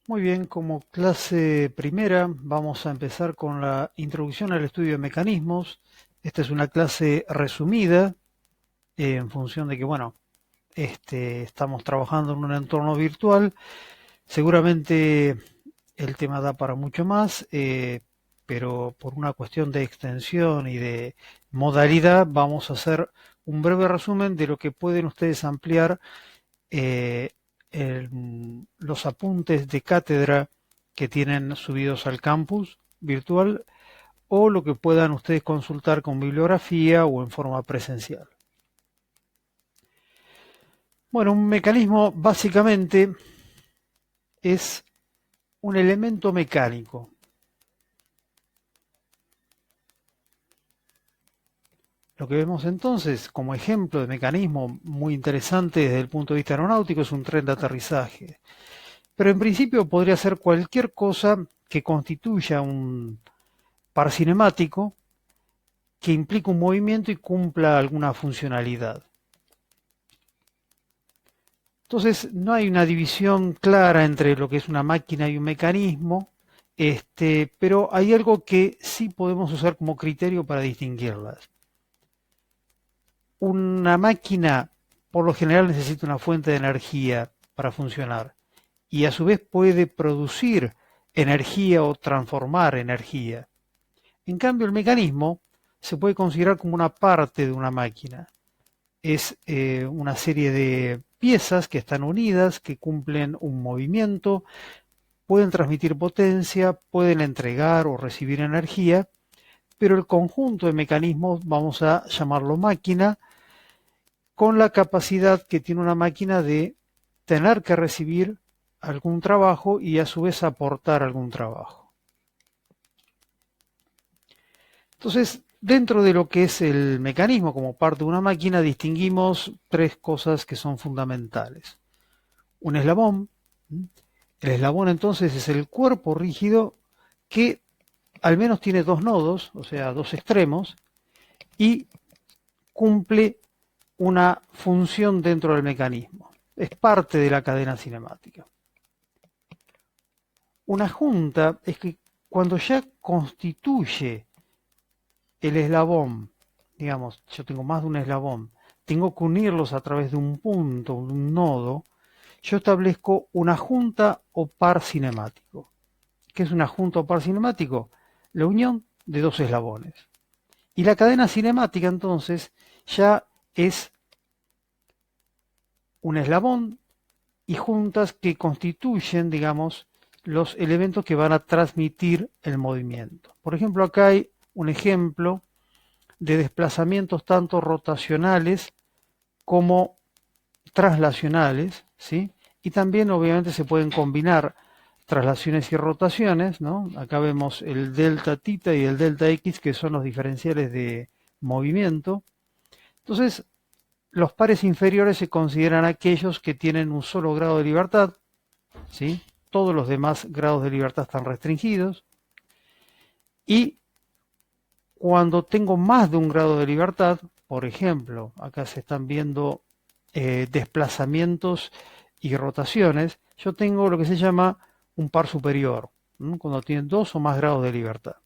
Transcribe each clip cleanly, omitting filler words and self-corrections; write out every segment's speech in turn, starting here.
Muy bien, como clase primera vamos a empezar con la introducción al estudio de mecanismos. Esta es una clase resumida en función de que, bueno, estamos trabajando en un entorno virtual. Seguramente el tema da para mucho más, pero por una cuestión de extensión y de modalidad vamos a hacer un breve resumen de lo que pueden ustedes ampliar eh, los apuntes de cátedra que tienen subidos al campus virtual o lo que puedan ustedes consultar con bibliografía o en forma presencial. Bueno, un mecanismo básicamente es un elemento mecánico. Lo que vemos entonces como ejemplo de mecanismo muy interesante desde el punto de vista aeronáutico es un tren de aterrizaje. Pero en principio podría ser cualquier cosa que constituya un par cinemático que implica un movimiento y cumpla alguna funcionalidad. Entonces, no hay una división clara entre lo que es una máquina y un mecanismo, pero hay algo que sí podemos usar como criterio para distinguirlas. Una máquina, por lo general, necesita una fuente de energía para funcionar y a su vez puede producir energía o transformar energía. En cambio, el mecanismo se puede considerar como una parte de una máquina. Es una serie de piezas que están unidas, que cumplen un movimiento, pueden transmitir potencia, pueden entregar o recibir energía, pero el conjunto de mecanismos vamos a llamarlo máquina, con la capacidad que tiene una máquina de tener que recibir algún trabajo y a su vez aportar algún trabajo. Entonces, dentro de lo que es el mecanismo como parte de una máquina, distinguimos tres cosas que son fundamentales. Un eslabón. El eslabón entonces es el cuerpo rígido que al menos tiene dos nodos, o sea, dos extremos, y cumple una función dentro del mecanismo. Es parte de la cadena cinemática. Una junta es que cuando ya constituye el eslabón, digamos, yo tengo más de un eslabón, tengo que unirlos a través de un punto, un nodo, yo establezco una junta o par cinemático. ¿Qué es una junta o par cinemático? La unión de dos eslabones. Y la cadena cinemática entonces ya es un eslabón y juntas que constituyen, digamos, los elementos que van a transmitir el movimiento. Por ejemplo, acá hay un ejemplo de desplazamientos tanto rotacionales como traslacionales, ¿sí? Y también obviamente se pueden combinar traslaciones y rotaciones, ¿no? Acá vemos el delta tita y el delta x, que son los diferenciales de movimiento. Entonces, los pares inferiores se consideran aquellos que tienen un solo grado de libertad, ¿sí? Todos los demás grados de libertad están restringidos. Y cuando tengo más de un grado de libertad, por ejemplo, acá se están viendo desplazamientos y rotaciones, yo tengo lo que se llama un par superior, ¿no? Cuando tienen dos o más grados de libertad.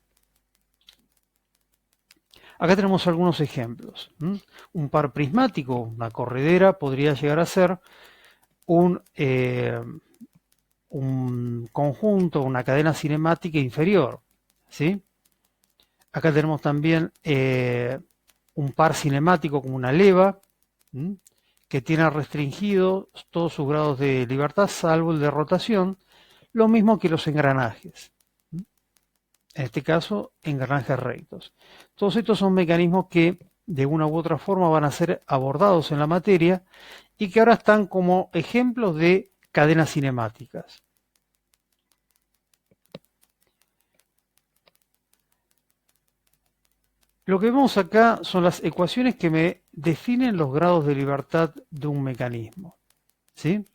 Acá tenemos algunos ejemplos. Un par prismático, una corredera, podría llegar a ser un conjunto, una cadena cinemática inferior. ¿Sí? Acá tenemos también un par cinemático como una leva, que tiene restringidos todos sus grados de libertad, salvo el de rotación, lo mismo que los engranajes. En este caso, engranajes rectos. Todos estos son mecanismos que de una u otra forma van a ser abordados en la materia y que ahora están como ejemplos de cadenas cinemáticas. Lo que vemos acá son las ecuaciones que me definen los grados de libertad de un mecanismo. ¿Sí?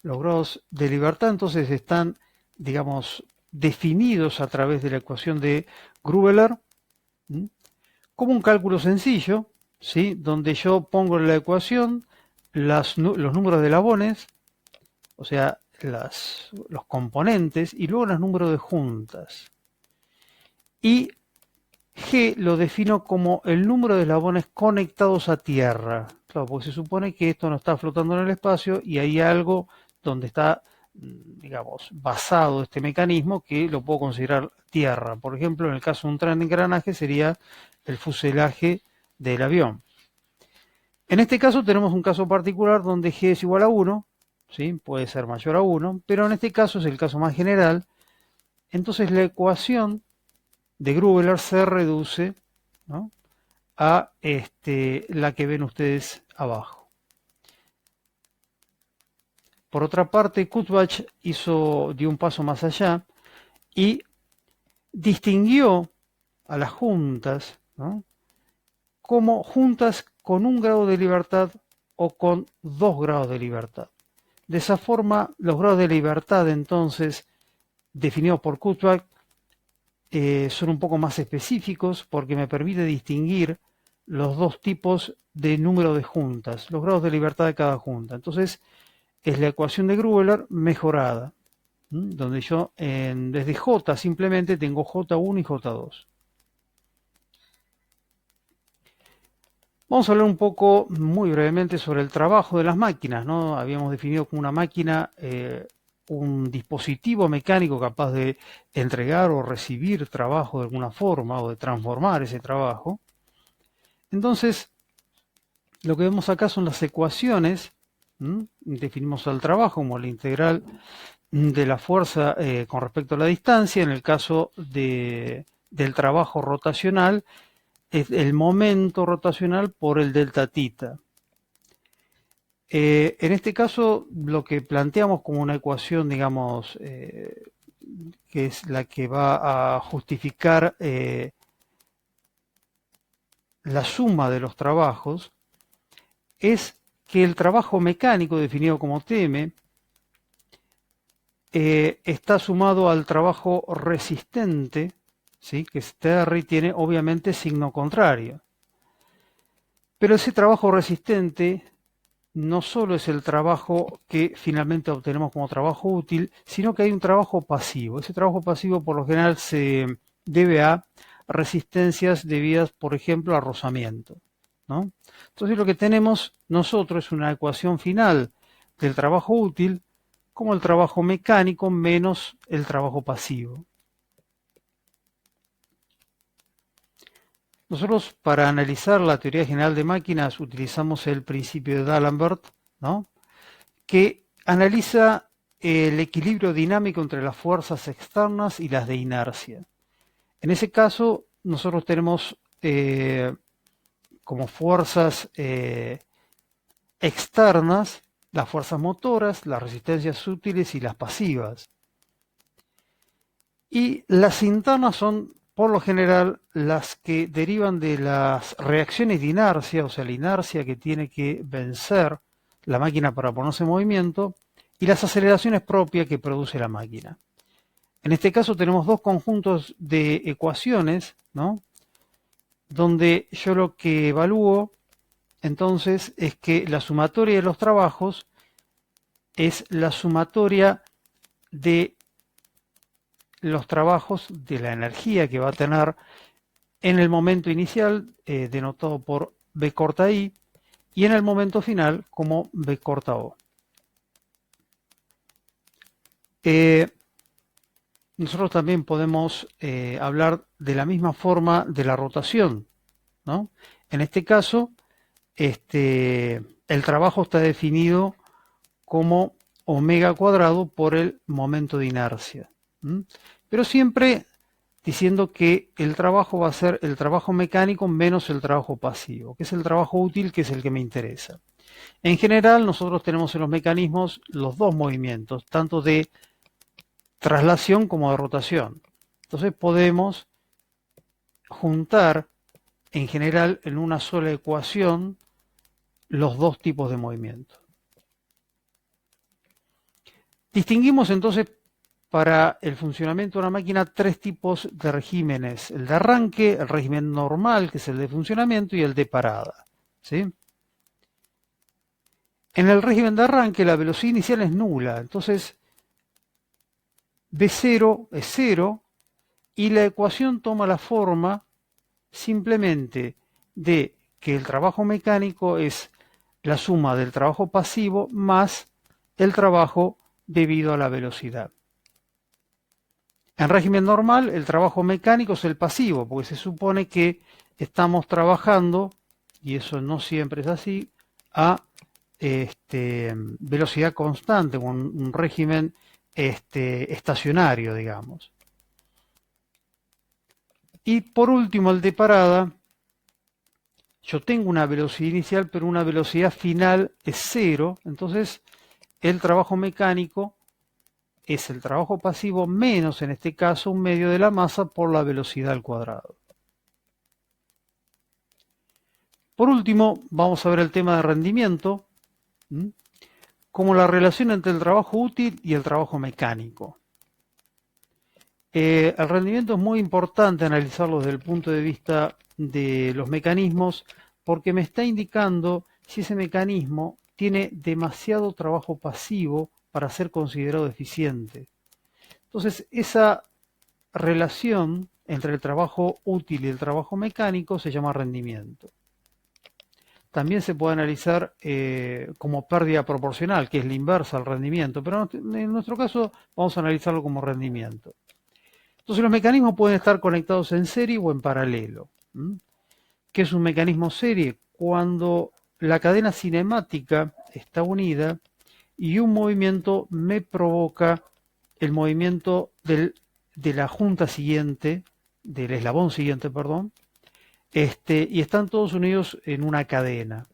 Los grados de libertad entonces están, digamos, definidos a través de la ecuación de Grubeler, como un cálculo sencillo, ¿sí? Donde yo pongo en la ecuación los números de eslabones, o sea, los componentes y luego los números de juntas. Y G lo defino como el número de eslabones conectados a tierra. Claro, porque se supone que esto no está flotando en el espacio y hay algo donde está, digamos, basado este mecanismo que lo puedo considerar tierra. Por ejemplo, en el caso de un tren de engranaje sería el fuselaje del avión. En este caso tenemos un caso particular donde G es igual a 1, ¿sí? Puede ser mayor a 1, pero en este caso es el caso más general. Entonces la ecuación de Grubeler se reduce, ¿no?, a la que ven ustedes abajo. Por otra parte, Kutzbach dio un paso más allá y distinguió a las juntas, ¿no?, como juntas con 1 grado de libertad o con 2 grados de libertad. De esa forma, los grados de libertad, entonces, definidos por Kutzbach, son un poco más específicos porque me permite distinguir los dos tipos de número de juntas, los grados de libertad de cada junta. Entonces, es la ecuación de Grubeler mejorada, donde yo desde J simplemente tengo J1 y J2. Vamos a hablar un poco, muy brevemente, sobre el trabajo de las máquinas, ¿no? Habíamos definido como una máquina un dispositivo mecánico capaz de entregar o recibir trabajo de alguna forma o de transformar ese trabajo. Entonces, lo que vemos acá son las ecuaciones. Definimos al trabajo como la integral de la fuerza con respecto a la distancia. En el caso del trabajo rotacional, es el momento rotacional por el delta tita. En este caso, lo que planteamos como una ecuación, digamos, que es la que va a justificar la suma de los trabajos, es que el trabajo mecánico, definido como Tm, está sumado al trabajo resistente, ¿sí?, que es Tr y tiene obviamente signo contrario. Pero ese trabajo resistente no solo es el trabajo que finalmente obtenemos como trabajo útil, sino que hay un trabajo pasivo. Ese trabajo pasivo por lo general se debe a resistencias debidas, por ejemplo, a rozamiento, ¿no? Entonces lo que tenemos nosotros es una ecuación final del trabajo útil como el trabajo mecánico menos el trabajo pasivo. Nosotros, para analizar la teoría general de máquinas, utilizamos el principio de D'Alembert, ¿no?, que analiza el equilibrio dinámico entre las fuerzas externas y las de inercia. En ese caso, nosotros tenemos como fuerzas externas las fuerzas motoras, las resistencias útiles y las pasivas. Y las internas son, por lo general, las que derivan de las reacciones de inercia, o sea, la inercia que tiene que vencer la máquina para ponerse en movimiento, y las aceleraciones propias que produce la máquina. En este caso tenemos dos conjuntos de ecuaciones, ¿no?, donde yo lo que evalúo entonces es que la sumatoria de los trabajos es la sumatoria de los trabajos de la energía que va a tener en el momento inicial, denotado por B corta I, y en el momento final como B corta O. Nosotros también podemos hablar de la misma forma de la rotación, ¿no? En este caso, el trabajo está definido como omega cuadrado por el momento de inercia. Pero siempre diciendo que el trabajo va a ser el trabajo mecánico menos el trabajo pasivo, que es el trabajo útil, que es el que me interesa. En general, nosotros tenemos en los mecanismos los dos movimientos, tanto de traslación como de rotación. Entonces podemos juntar en general en una sola ecuación los dos tipos de movimiento. Distinguimos entonces para el funcionamiento de una máquina tres tipos de regímenes: el de arranque, el régimen normal, que es el de funcionamiento, y el de parada, ¿sí? En el régimen de arranque la velocidad inicial es nula, entonces B0 es 0 y la ecuación toma la forma simplemente de que el trabajo mecánico es la suma del trabajo pasivo más el trabajo debido a la velocidad. En régimen normal, el trabajo mecánico es el pasivo, porque se supone que estamos trabajando, y eso no siempre es así, a velocidad constante, un régimen estacionario, digamos. Y por último, el de parada, yo tengo una velocidad inicial, pero una velocidad final es 0, entonces el trabajo mecánico es el trabajo pasivo menos, en este caso, un medio de la masa por la velocidad al cuadrado. Por último, vamos a ver el tema de rendimiento, como la relación entre el trabajo útil y el trabajo mecánico. El rendimiento es muy importante analizarlo desde el punto de vista de los mecanismos, porque me está indicando si ese mecanismo tiene demasiado trabajo pasivo para ser considerado eficiente. Entonces, esa relación entre el trabajo útil y el trabajo mecánico se llama rendimiento. También se puede analizar como pérdida proporcional, que es la inversa al rendimiento, pero en nuestro caso vamos a analizarlo como rendimiento. Entonces los mecanismos pueden estar conectados en serie o en paralelo. ¿Qué es un mecanismo serie? Cuando la cadena cinemática está unida y un movimiento me provoca el movimiento de la junta siguiente, del eslabón siguiente, perdón, y están todos unidos en una cadena.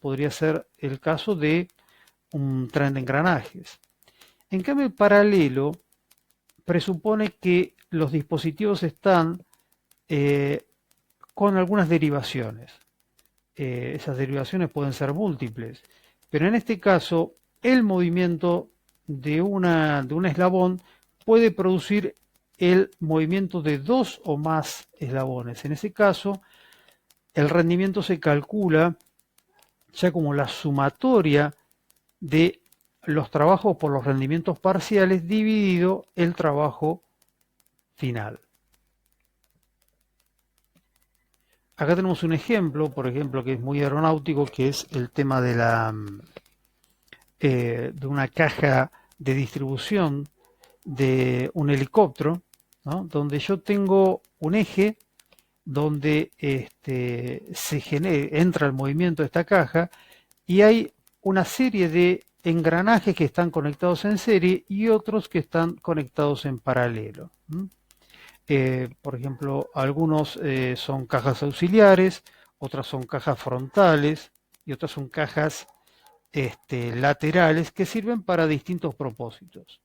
Podría ser el caso de un tren de engranajes. En cambio, el paralelo presupone que los dispositivos están con algunas derivaciones. Esas derivaciones pueden ser múltiples, pero en este caso el movimiento de un eslabón puede producir el movimiento de dos o más eslabones. En ese caso, el rendimiento se calcula ya como la sumatoria de los trabajos por los rendimientos parciales dividido el trabajo final. Acá tenemos un ejemplo, por ejemplo, que es muy aeronáutico, que es el tema de una caja de distribución de un helicóptero, ¿no? Donde yo tengo un eje donde entra el movimiento de esta caja y hay una serie de engranajes que están conectados en serie y otros que están conectados en paralelo. Por ejemplo, algunos son cajas auxiliares, otras son cajas frontales y otras son cajas laterales que sirven para distintos propósitos.